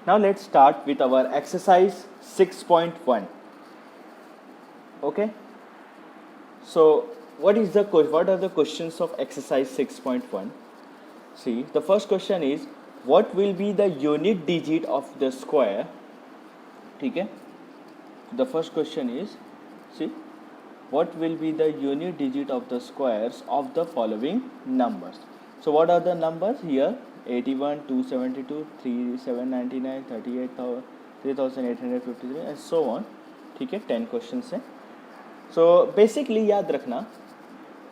Now let's start with our exercise 6.1. Okay, so what are the questions of exercise 6.1? See, the first question is what will be the unit digit of the square? ठीक है, the first question is, see, what will be the unit digit of the squares of the following numbers? So what are the numbers here? 81, 272, 3799, 38,853 and so on. ठीक है, 10 questions हैं. So basically याद रखना,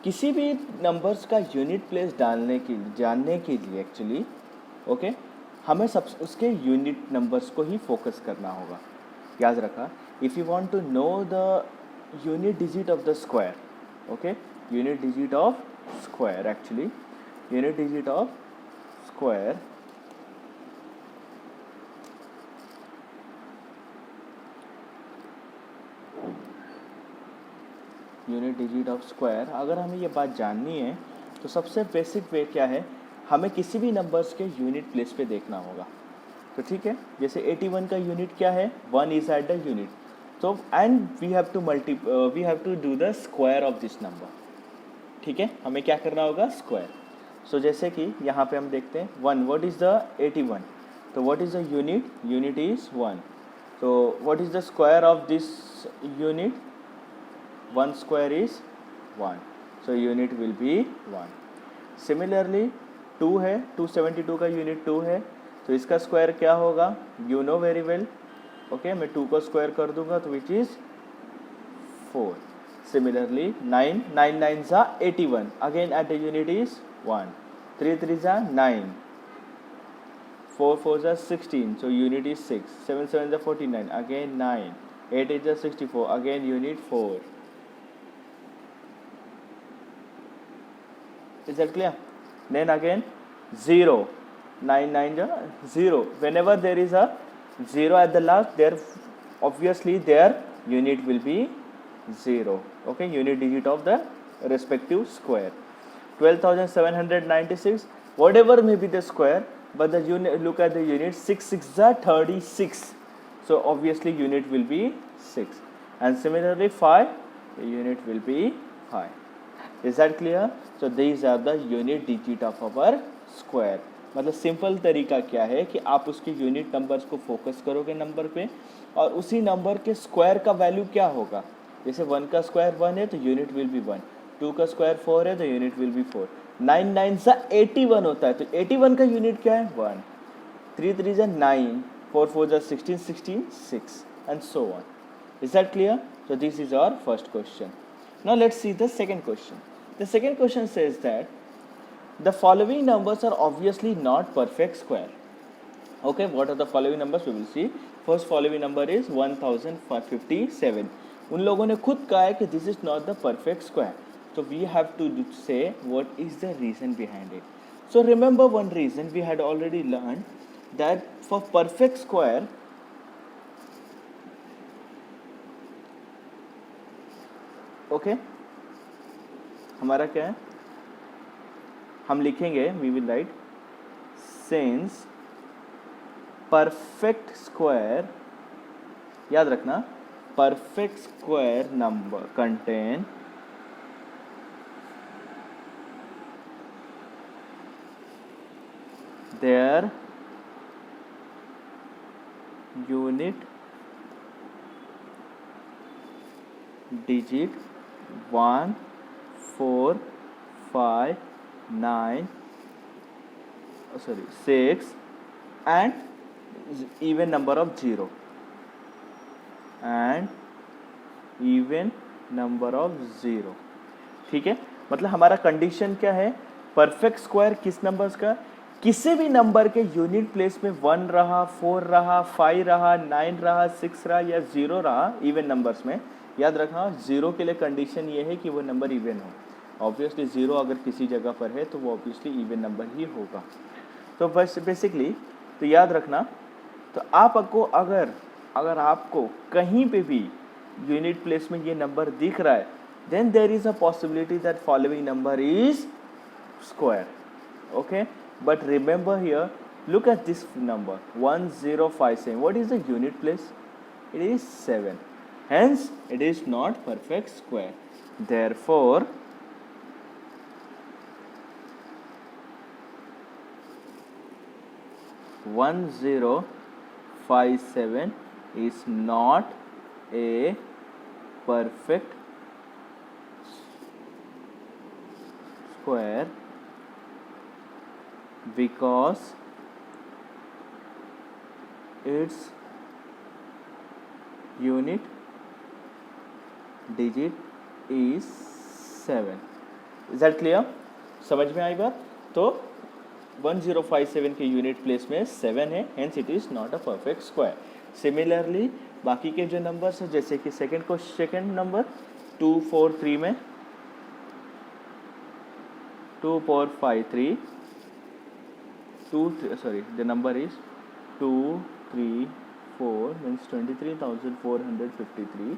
किसी भी numbers का unit place जानने के लिए एक्चुअली ओके हमें सब उसके यूनिट नंबर्स को ही फोकस करना होगा. याद रखा, if you want to know the unit digit of the square, okay, unit digit of square, actually unit digit of square unit digit of square अगर हमें ये बात जाननी है तो सबसे बेसिक वे क्या है, हमें किसी भी नंबर्स के यूनिट प्लेस पे देखना होगा. तो ठीक है, जैसे 81 का यूनिट क्या है, 1 is at the unit. So and we have to do the square of this number. ठीक है, हमें क्या करना होगा, स्क्वायर. सो जैसे कि यहाँ पे हम देखते हैं 1, व्हाट इज़ द 81, तो what is the unit, unit is 1. तो what is the square of this unit, 1 square is 1, so unit will be 1. Similarly 2 है, 272 का यूनिट 2 है, तो इसका स्क्वायर क्या होगा, you know very well. Okay, मैं 2 को स्क्वायर कर दूंगा तो विच इज़ 4. सिमिलरली 9, 9 9 ज़ा 81, again at the unit is 1. 3 3 ज़ा 9, 4 4 ज़ा 16, so unit is 6. 7 7 ज़ा 49, again 9. 8 8 ज़ा 64, again unit 4. Is that clear? Then again 0, 9 9 ज़ा 0. Whenever there is a 0 at the last, there obviously their unit will be 0. Okay, unit digit of the respective square. 12,796, whatever may be the square, but the unit, look at the unit, 6 6 are 36, so obviously unit will be 6. And similarly 5, the unit will be 5. Is that clear? So these are the unit digit of our square. मतलब simple तरीका क्या है कि आप उसके unit numbers को focus करोगे number पे, और उसी नंबर के स्क्वायर का वैल्यू क्या होगा. जैसे 1 का स्क्वायर 1 है तो यूनिट विल बी 1, 2 का स्क्वायर 4 है तो यूनिट विल बी 4. 9 9 सा 81 होता है तो 81 का यूनिट क्या है, 1. 3 3 ज़ा 9, 4 4 ज़ा 16 16 6 and so on. Is that clear? So this is our first question. Now let's see the second question. The second question says that the following numbers are obviously not perfect square. Okay, what are the following numbers? We will see. First following number is 1057. उन लोगों ने खुद कहा है कि this is not the perfect square. So we have to say what is the reason behind it. So remember one reason we had already learned that for perfect square, okay, हमारा क्या है, हम लिखेंगे, we will write since perfect square, याद रखना, perfect square number contain their unit digit 1 4 5 9 6 and even number of 0 and even number of 0. ठीक है, मतलब हमारा कंडीशन क्या है, परफेक्ट स्क्वायर किस नंबर्स का, किसी भी नंबर के यूनिट प्लेस में 1 रहा, 4 रहा, 5 रहा, 9 रहा, 6 रहा या 0 रहा इवन नंबर्स में. याद रखना, 0 के लिए कंडीशन ये है कि वो नंबर इवन हो. ऑब्वियसली 0 अगर किसी जगह पर है तो वो ऑब्वियसली इवन नंबर ही होगा. तो बस बेसिकली तो याद रखना, तो आपको अगर आपको कहीं पे भी यूनिट प्लेस में ये नंबर दिख रहा है, then there is a possibility that following number is square. Okay, but remember here Look at this number 1057. What is the unit place? It is 7. Hence, it is not perfect square. Therefore, one zero 57 is not a perfect square because its unit digit is 7. Is that clear? समझ में आई बात? तो 1057 के unit place में 7 है, hence it is not a perfect square. Similarly बाकी के जो नंबर्स हैं, जैसे कि सेकेंड नंबर 243 में 2453 the number is 234 means 23,453.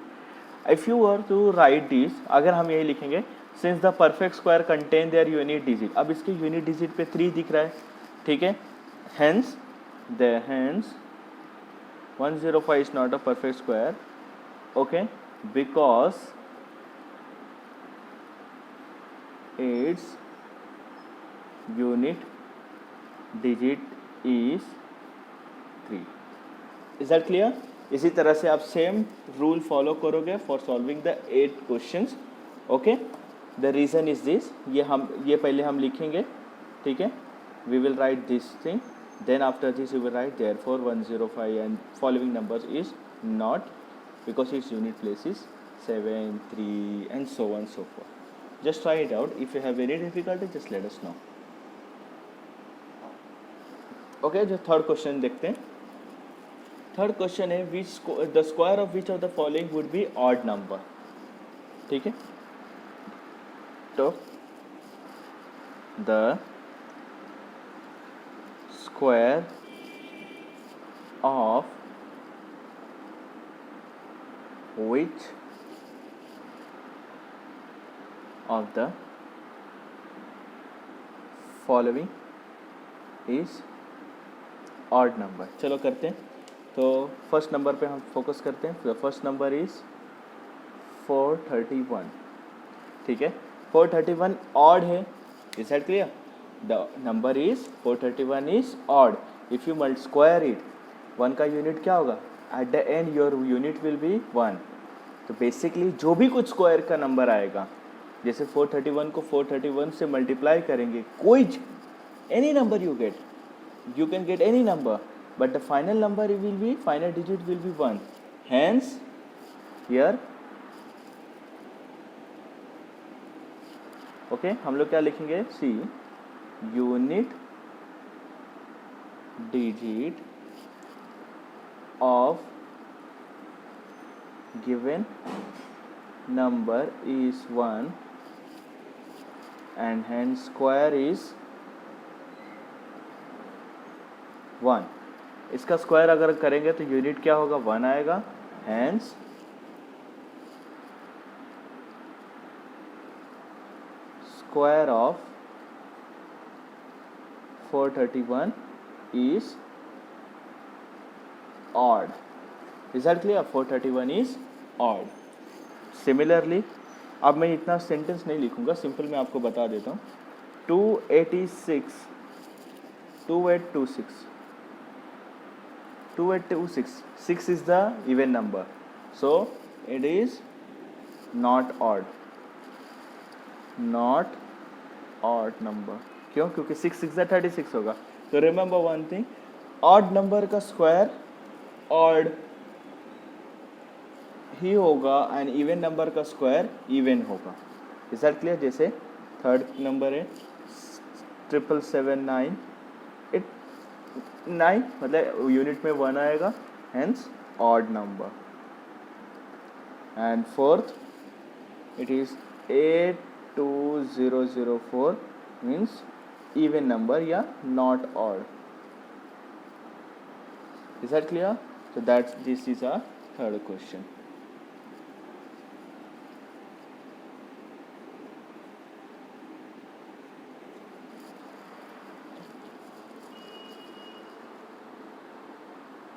If you were to write this, अगर हम यही लिखेंगे since the perfect square contain their unit digit. अब इसके यूनिट डिजिट पे 3 दिख रहा है, ठीक है. hence 105 is not a perfect square, okay, because its unit digit is 3. Is that clear? इसी तरह से आप सेम रूल फॉलो करोगे for solving the 8 questions. Okay, the reason is this. ये पहले हम लिखेंगे, ठीक है. We will write this thing, then after this we will write therefore 105 and following numbers is not because its unit place is 7, 3 and so on so forth. Just try it out. If you have any difficulty just let us know. Okay, जो third question देखते हैं. Third question है the square of which of the following would be odd number. ठीक है, तो the square of which of the following is odd number. चलो करते हैं. तो फर्स्ट नंबर पे हम फोकस करते हैं. First number is 431. ठीक है, 431 ऑड है. Is that clear? The number is 431 is odd. If you मल्ट स्क्वायर इट, 1 का यूनिट क्या होगा? At the end your unit will be 1. तो बेसिकली जो भी कुछ स्क्वायर का नंबर आएगा, जैसे 431 को 431 से मल्टीप्लाई करेंगे, कोई any number you get, you can get any number, but the final number will be, final digit will be 1. Hence here, okay, हम लोग क्या लिखेंगे? C unit digit of given number is 1 and hence square is 1. इसका square अगर करेंगे तो unit क्या होगा? 1 आएगा. Hence square of 431 is odd. Is that clear? 431 is odd. Similarly अब मैं इतना सेंटेंस नहीं लिखूंगा, सिंपल मैं आपको बता देता हूँ. 2826 6 is the even number, so it is not odd number. क्यों? क्योंकि 6 6 36 होगा. तो remember one thing, odd number का स्क्वायर ऑड ही होगा एंड इवन नंबर का स्क्वायर इवन होगा. Is that clear? जैसे थर्ड नंबर है 7779, 9 मतलब यूनिट में 1 आएगा, hence odd number. And fourth it is 82004 means even number या not odd. Is that clear? So this is our third question.